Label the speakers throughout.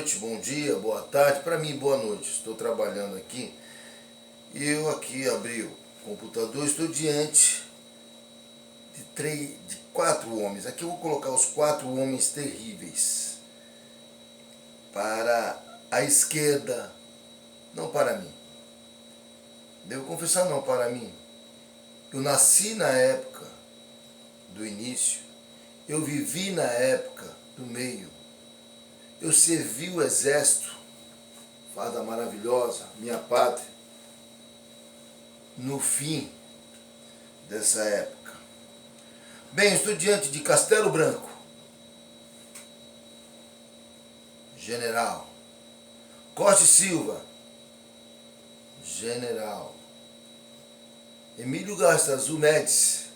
Speaker 1: noite, bom dia, boa tarde. Para mim, boa noite. Estou trabalhando aqui e eu aqui abri o computador. Estou diante de 4 homens. Aqui eu vou colocar os 4 homens terríveis para a esquerda, não para mim. Devo confessar, não para mim. Eu nasci na época do início, eu vivi na época do meio, eu servi o exército, farda maravilhosa, minha pátria, no fim dessa época. Bem, estou diante de Castelo Branco, general. Costa e Silva, general. Emílio Garçazu Médici,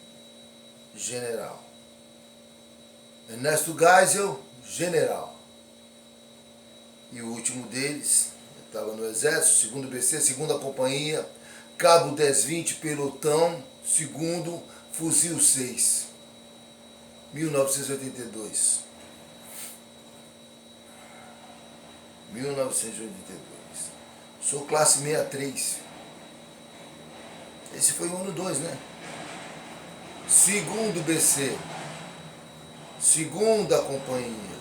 Speaker 1: general. Ernesto Geisel, general. E o último deles, estava no Exército, 2º BC, 2ª Companhia, Cabo 1020, Pelotão, 2º, Fuzil 6, 1982. 1982. Sou classe 63. Esse foi o ano 2, né? 2º BC, 2ª Companhia,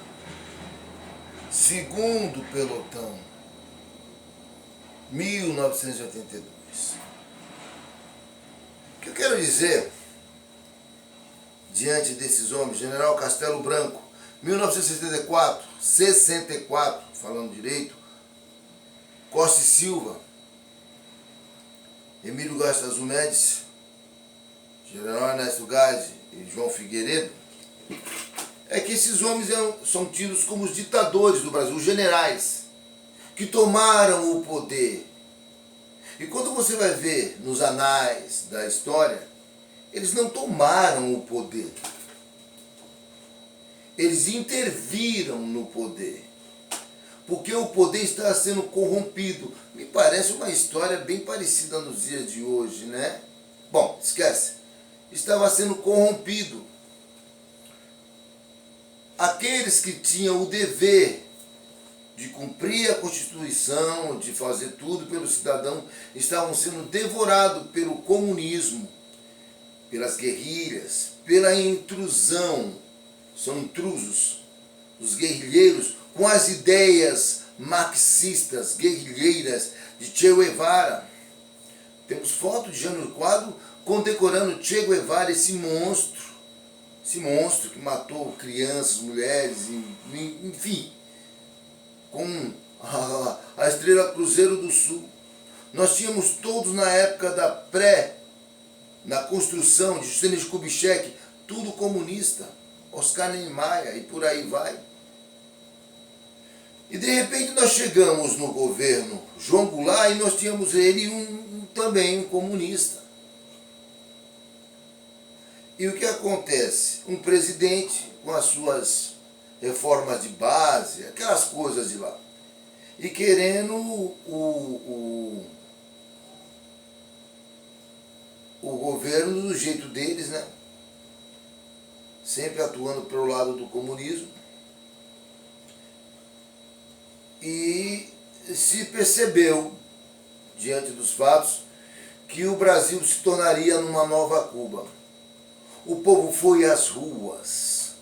Speaker 1: 2º Pelotão, 1982. O que eu quero dizer diante desses homens? General Castelo Branco, 1964, 64, falando direito, Costa e Silva, Emílio Garçazu Médici, General Ernesto Geisel e João Figueiredo, é que esses homens são tidos como os ditadores do Brasil, os generais, que tomaram o poder. E quando você vai ver nos anais da história, eles não tomaram o poder. Eles interviram no poder. Porque o poder está sendo corrompido. Me parece uma história bem parecida nos dias de hoje, né? Bom, esquece. Estava sendo corrompido. Aqueles que tinham o dever de cumprir a Constituição, de fazer tudo pelo cidadão, estavam sendo devorados pelo comunismo, pelas guerrilhas, pela intrusão. São intrusos, os guerrilheiros, com as ideias marxistas, guerrilheiras de Che Guevara. Temos foto de Jânio Quadro condecorando Che Guevara, esse monstro que matou crianças, mulheres, enfim, com a estrela Cruzeiro do Sul. Nós tínhamos todos na época na construção de Juscelino Kubitschek, tudo comunista, Oscar Niemeyer e por aí vai. E de repente nós chegamos no governo João Goulart e nós tínhamos ele também um comunista. E o que acontece? Um presidente com as suas reformas de base, aquelas coisas de lá, e querendo o governo do jeito deles, né? Sempre atuando pelo lado do comunismo. E se percebeu, diante dos fatos, que o Brasil se tornaria numa nova Cuba. O povo foi às ruas,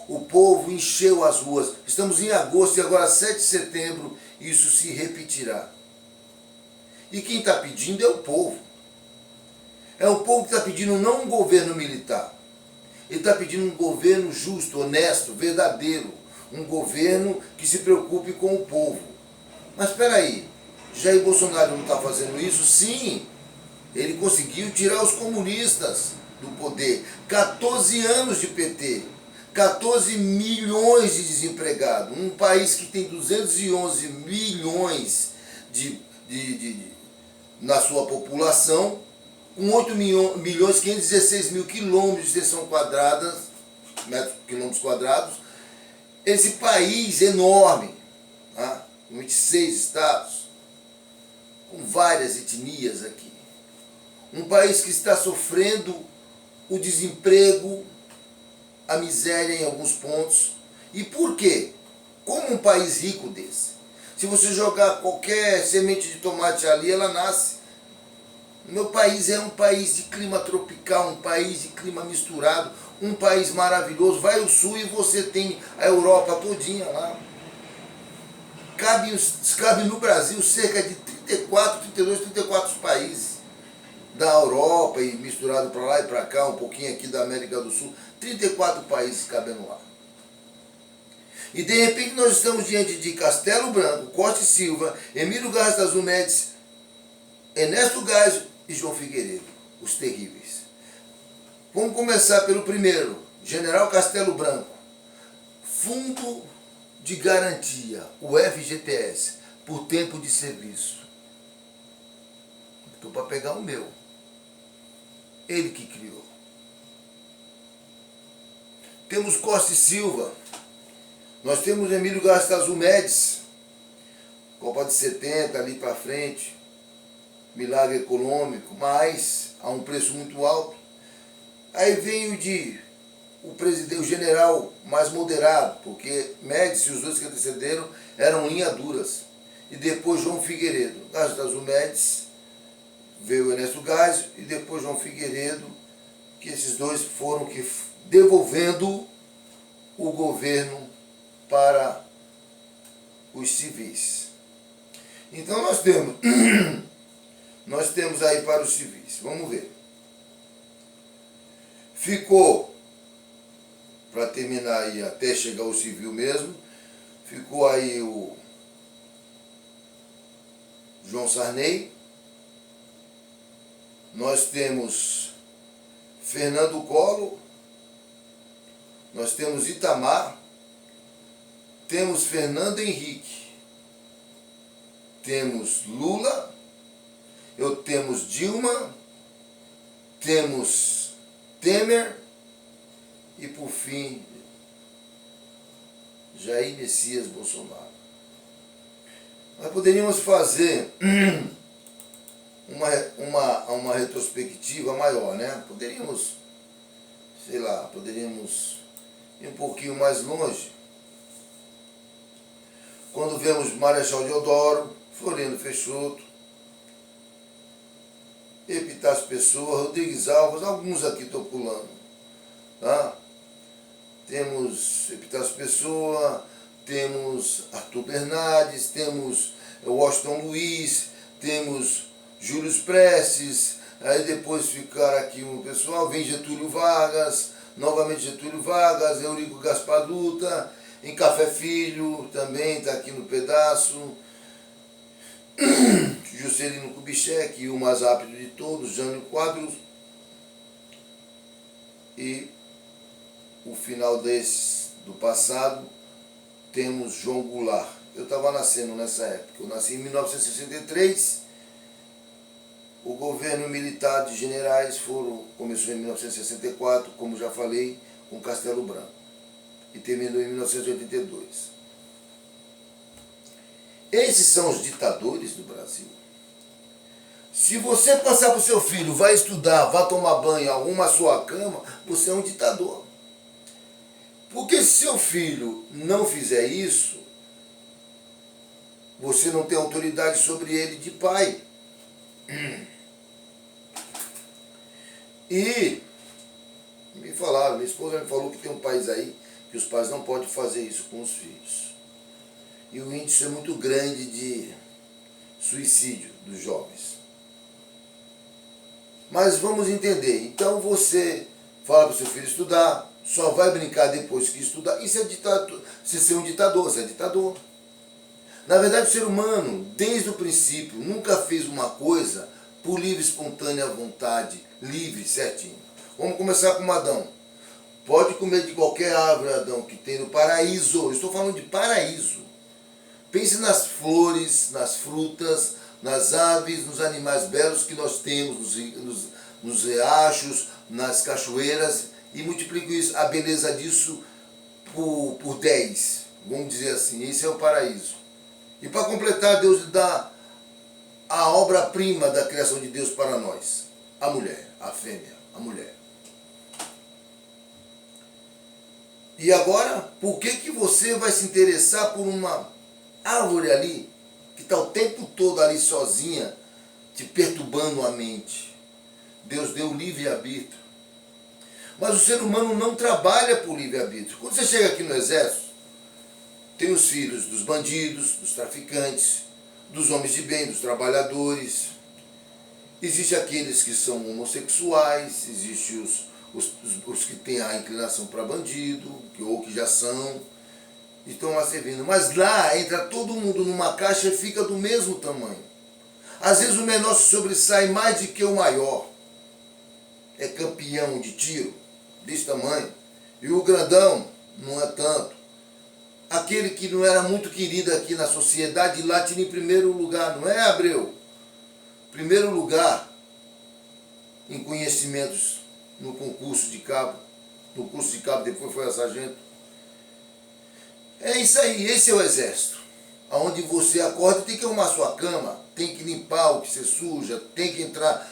Speaker 1: o povo encheu as ruas. Estamos em agosto e agora 7 de setembro isso se repetirá. E quem está pedindo é o povo. É o povo que está pedindo não um governo militar. Ele está pedindo um governo justo, honesto, verdadeiro. Um governo que se preocupe com o povo. Mas espera aí, Jair Bolsonaro não está fazendo isso? Sim, ele conseguiu tirar os comunistas do poder. 14 anos de PT, 14 milhões de desempregados. Um país que tem 211 milhões na sua população, com 8 milhões 516 mil quilômetros de extensão quadrada, quilômetros quadrados. Esse país enorme, tá? 26 estados, com várias etnias aqui. Um país que está sofrendo o desemprego, a miséria em alguns pontos. E por quê? Como um país rico desse, Se você jogar qualquer semente de tomate ali, ela nasce. Meu país é um país de clima tropical, um país de clima misturado, um país maravilhoso. Vai ao sul e você tem a Europa todinha lá. Cabe no Brasil cerca de 34, 32, 34 países da Europa e misturado para lá e para cá, um pouquinho aqui da América do Sul. 34 países cabendo lá. E de repente nós estamos diante de Castelo Branco, Costa e Silva, Emílio Garrastazu Médici, Ernesto Geisel e João Figueiredo, os terríveis. Vamos começar pelo primeiro, General Castelo Branco. Fundo de Garantia, o FGTS, por tempo de serviço. Estou para pegar o meu. Ele que criou. Temos Costa e Silva. Nós temos Emílio Garrastazu Médici, Copa de 70 ali para frente, milagre econômico, mas a um preço muito alto. Aí vem o presidente, o general mais moderado, porque Médici e os dois que antecederam eram linha duras. E depois João Figueiredo. Garrastazu Médici, veio Ernesto Geisel e depois João Figueiredo, que esses dois foram que devolvendo o governo para os civis. Então nós temos aí para os civis. Vamos ver. Ficou, para terminar aí até chegar ao civil mesmo, ficou aí o João Sarney. Nós temos Fernando Collor, nós temos Itamar, temos Fernando Henrique, temos Lula, temos Dilma, temos Temer e, por fim, Jair Messias Bolsonaro. Nós poderíamos fazer uma retrospectiva maior, né? Poderíamos ir um pouquinho mais longe. Quando vemos Marechal Deodoro, Floriano Peixoto, Epitácio Pessoa, Rodrigues Alves, alguns aqui estou pulando. Tá? Temos Epitácio Pessoa, temos Arthur Bernardes, temos Washington Luiz, temos Júlio Prestes, aí depois ficar aqui um pessoal, vem Getúlio Vargas, novamente Getúlio Vargas, Eurico Gaspar Dutra, em Café Filho, também está aqui no pedaço, Juscelino Kubitschek, e o mais rápido de todos, Jânio Quadros, e o final desses, do passado, temos João Goulart. Eu estava nascendo nessa época, eu nasci em 1963, o governo militar de generais começou em 1964, como já falei, com Castelo Branco, e terminou em 1982. Esses são os ditadores do Brasil. Se você passar para o seu filho, vai estudar, vai tomar banho, arruma a sua cama, você é um ditador. Porque se seu filho não fizer isso, você não tem autoridade sobre ele de pai. E me falaram, minha esposa me falou que tem um país aí que os pais não podem fazer isso com os filhos. E o índice é muito grande de suicídio dos jovens. Mas vamos entender. Então você fala para o seu filho estudar, só vai brincar depois que estudar. Isso é ditador. Se ser um ditador, você é ditador. Na verdade, o ser humano, desde o princípio, nunca fez uma coisa por livre, espontânea vontade, livre, certinho. Vamos começar com Adão. Pode comer de qualquer árvore, Adão, que tem no paraíso. Eu estou falando de paraíso. Pense nas flores, nas frutas, nas aves, nos animais belos que nós temos, nos riachos, nas cachoeiras, e multiplico isso, a beleza disso por 10, vamos dizer assim. Esse é o paraíso. E para completar, Deus dá a obra-prima da criação de Deus para nós, a mulher, a fêmea, a mulher. E agora, por que você vai se interessar por uma árvore ali, que está o tempo todo ali sozinha, te perturbando a mente. Deus deu livre-arbítrio. Mas o ser humano não trabalha por livre-arbítrio. Quando você chega aqui no exército, tem os filhos dos bandidos, dos traficantes, dos homens de bem, dos trabalhadores. Existem aqueles que são homossexuais, existem os que têm a inclinação para bandido, ou que já são, e estão lá servindo. Mas lá entra todo mundo numa caixa e fica do mesmo tamanho. Às vezes o menor se sobressai mais do que o maior. É campeão de tiro, desse tamanho. E o grandão não é tanto. Aquele que não era muito querido aqui na sociedade, lá tinha em primeiro lugar, não é, Abreu? Primeiro lugar em conhecimentos no concurso de cabo. No curso de cabo, depois foi a sargento. É isso aí, esse é o exército. Onde você acorda, tem que arrumar sua cama, tem que limpar o que você suja, tem que entrar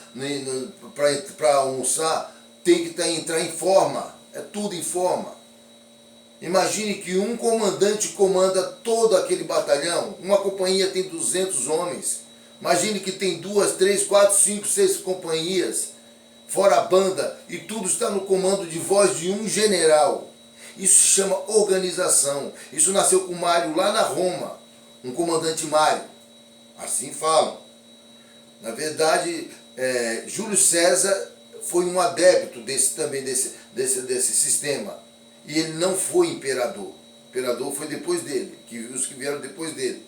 Speaker 1: para almoçar, tem que entrar em forma, é tudo em forma. Imagine que um comandante comanda todo aquele batalhão, uma companhia tem 200 homens, imagine que tem 2, 3, 4, 5, 6 companhias, fora a banda, e tudo está no comando de voz de um general. Isso se chama organização, isso nasceu com Mário lá na Roma, um comandante Mário, assim falam. Na verdade, Júlio César foi um adepto desse sistema. E ele não foi imperador. O imperador foi depois dele, os que vieram depois dele.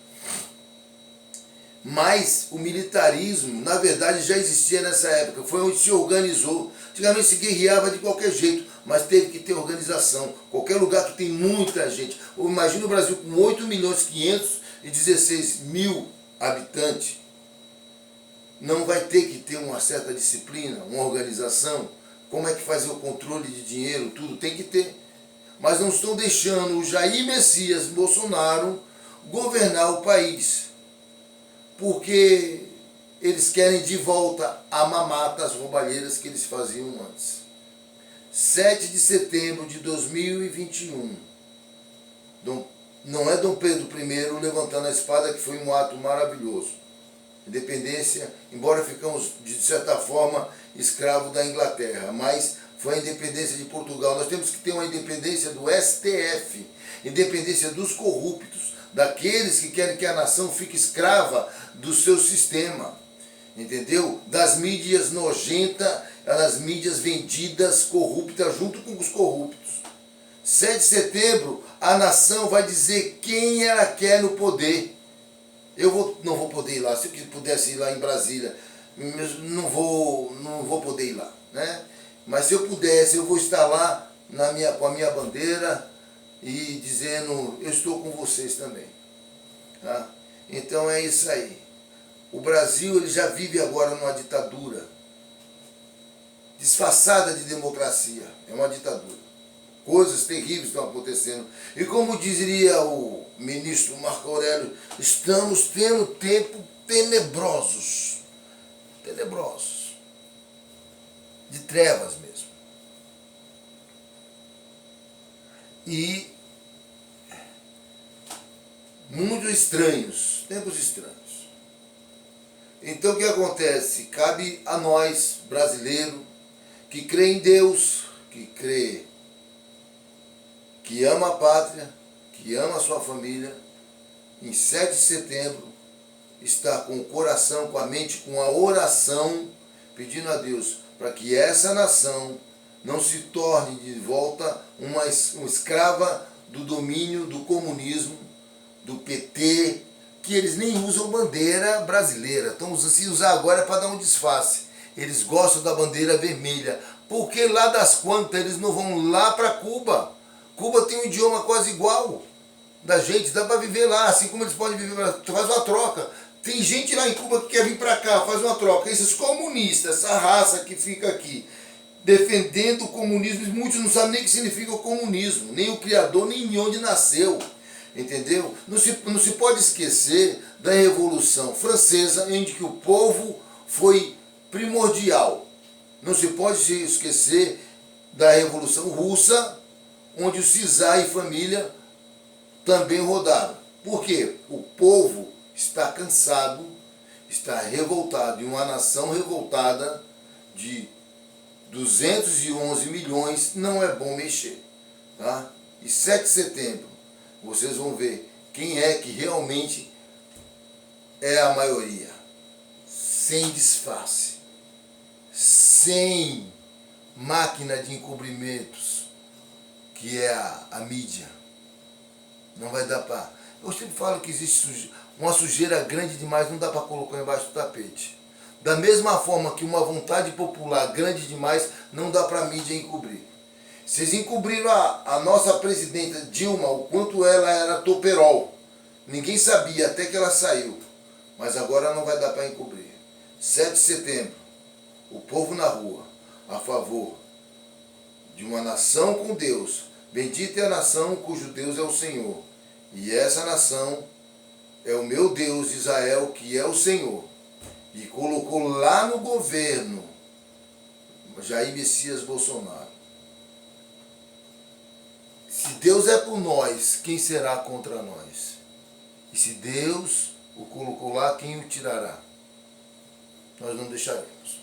Speaker 1: Mas o militarismo, na verdade, já existia nessa época. Foi onde se organizou. Antigamente se guerreava de qualquer jeito, mas teve que ter organização. Qualquer lugar que tem muita gente. Imagina o Brasil com 8.516.000 habitantes. Não vai ter que ter uma certa disciplina, uma organização. Como é que fazer o controle de dinheiro, tudo tem que ter. Mas não estão deixando o Jair Messias Bolsonaro governar o país. Porque eles querem de volta a mamata, as roubalheiras que eles faziam antes. 7 de setembro de 2021. Não é Dom Pedro I levantando a espada, que foi um ato maravilhoso. Independência, embora ficamos, de certa forma, escravos da Inglaterra, mas foi a independência de Portugal. Nós temos que ter uma independência do STF, independência dos corruptos, daqueles que querem que a nação fique escrava do seu sistema, entendeu? Das mídias nojentas, das mídias vendidas, corruptas, junto com os corruptos. 7 de setembro, a nação vai dizer quem ela quer no poder. Não vou poder ir lá. Se eu pudesse ir lá em Brasília, não vou poder ir lá, né? Mas se eu pudesse, eu vou estar lá com a minha bandeira e dizendo, eu estou com vocês também. Tá? Então é isso aí. O Brasil ele já vive agora numa ditadura, disfarçada de democracia. É uma ditadura. Coisas terríveis estão acontecendo. E como diria o ministro Marco Aurélio, estamos tendo tempos tenebrosos. Tenebrosos. De trevas mesmo. E muito estranhos. Tempos estranhos. Então o que acontece? Cabe a nós, brasileiros, que crê em Deus, que ama a pátria, que ama a sua família, em 7 de setembro, está com o coração, com a mente, com a oração, pedindo a Deus para que essa nação não se torne de volta uma escrava do domínio do comunismo, do PT, que eles nem usam bandeira brasileira, estão se usar agora para dar um disfarce. Eles gostam da bandeira vermelha, porque lá das quantas eles não vão lá para Cuba. Cuba tem um idioma quase igual da gente, dá para viver lá, assim como eles podem viver lá, faz uma troca. Tem gente lá em Cuba que quer vir para cá, faz uma troca. Esses comunistas, essa raça que fica aqui, defendendo o comunismo, muitos não sabem nem o que significa o comunismo, nem o criador, nem onde nasceu, entendeu? Não se pode esquecer da Revolução Francesa, em que o povo foi primordial. Não se pode se esquecer da Revolução Russa, onde o czar e família também rodaram. Por quê? O povo está cansado, está revoltado, e uma nação revoltada de 211 milhões não é bom mexer. Tá? E 7 de setembro, vocês vão ver quem é que realmente é a maioria. Sem disfarce, sem máquina de encobrimentos, que é a mídia. Não vai dar para... Eu sempre falo que existe uma sujeira grande demais, não dá para colocar embaixo do tapete. Da mesma forma que uma vontade popular grande demais, não dá para a mídia encobrir. Vocês encobriram a nossa presidenta Dilma, o quanto ela era toperol. Ninguém sabia até que ela saiu. Mas agora não vai dar para encobrir. 7 de setembro, o povo na rua, a favor de uma nação com Deus. Bendita é a nação cujo Deus é o Senhor. E essa nação é o meu Deus, Israel, que é o Senhor. E colocou lá no governo Jair Messias Bolsonaro. Se Deus é por nós, quem será contra nós? E se Deus o colocou lá, quem o tirará? Nós não deixaremos.